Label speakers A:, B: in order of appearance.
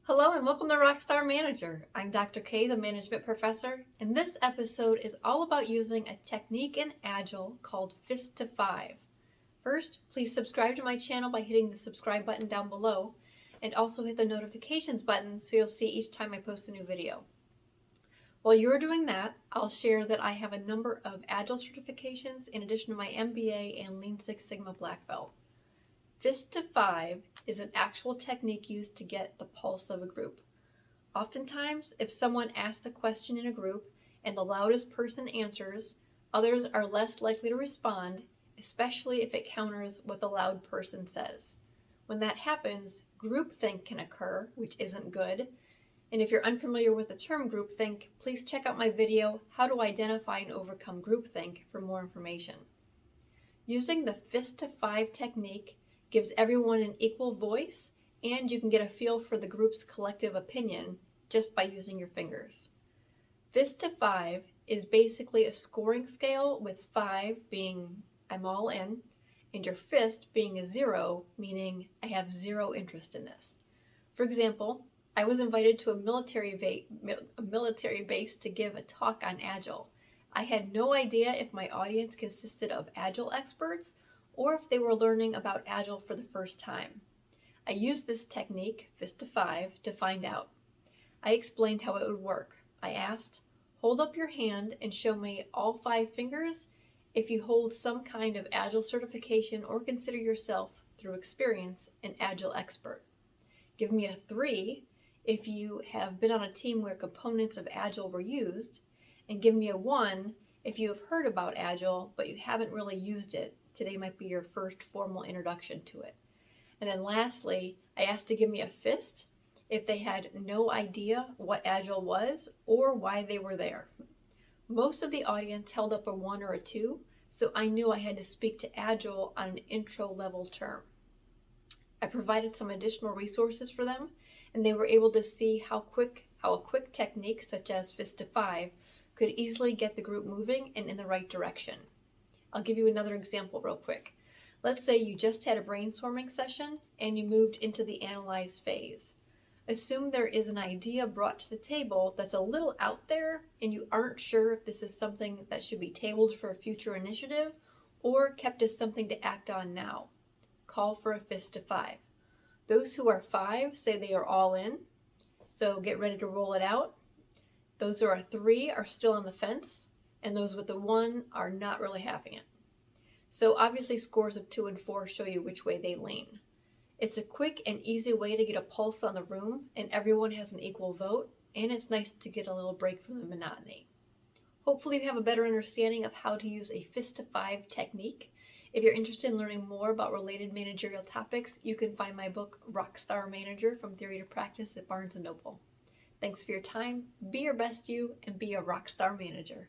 A: Hello and welcome to Rockstar Manager. I'm Dr. K, the management professor, and this episode is all about using a technique in Agile called Fist to 5. First, please subscribe to my channel by hitting the subscribe button down below, and also hit the notifications button so you'll see each time I post a new video. While you're doing that, I'll share that I have a number of Agile certifications in addition to my MBA and Lean Six Sigma Black Belt. Fist to 5 is an actual technique used to get the pulse of a group. Oftentimes, if someone asks a question in a group and the loudest person answers, others are less likely to respond, especially if it counters what the loud person says. When that happens, groupthink can occur, which isn't good. And if you're unfamiliar with the term groupthink, please check out my video, How to Identify and Overcome Groupthink, for more information. Using the Fist to 5 technique gives everyone an equal voice, and you can get a feel for the group's collective opinion just by using your fingers. Fist to 5 is basically a scoring scale, with 5 being I'm all in, and your fist being a 0, meaning I have zero interest in this. For example, I was invited to a military base to give a talk on Agile. I had no idea if my audience consisted of Agile experts or if they were learning about Agile for the first time. I used this technique, Fist to 5, to find out. I explained how it would work. I asked, hold up your hand and show me all 5 fingers if you hold some kind of Agile certification or consider yourself, through experience, an Agile expert. Give me a 3 if you have been on a team where components of Agile were used, and give me a 1 if you have heard about Agile but you haven't really used it. Today might be your first formal introduction to it. And then lastly, I asked to give me a fist if they had no idea what Agile was or why they were there. Most of the audience held up a 1 or a 2, so I knew I had to speak to Agile on an intro level term. I provided some additional resources for them, and they were able to see how a quick technique such as Fist to 5 could easily get the group moving and in the right direction. I'll give you another example real quick. Let's say you just had a brainstorming session and you moved into the analyze phase. Assume there is an idea brought to the table that's a little out there and you aren't sure if this is something that should be tabled for a future initiative or kept as something to act on now. Call for a Fist to 5. Those who are 5 say they are all in, so get ready to roll it out. Those who are 3 are still on the fence, and those with the 1 are not really having it. So obviously scores of 2 and 4 show you which way they lean. It's a quick and easy way to get a pulse on the room, and everyone has an equal vote, and it's nice to get a little break from the monotony. Hopefully you have a better understanding of how to use a Fist to 5 technique. If you're interested in learning more about related managerial topics, you can find my book, Rockstar Manager, From Theory to Practice, at Barnes & Noble. Thanks for your time, be your best you, and be a rockstar manager.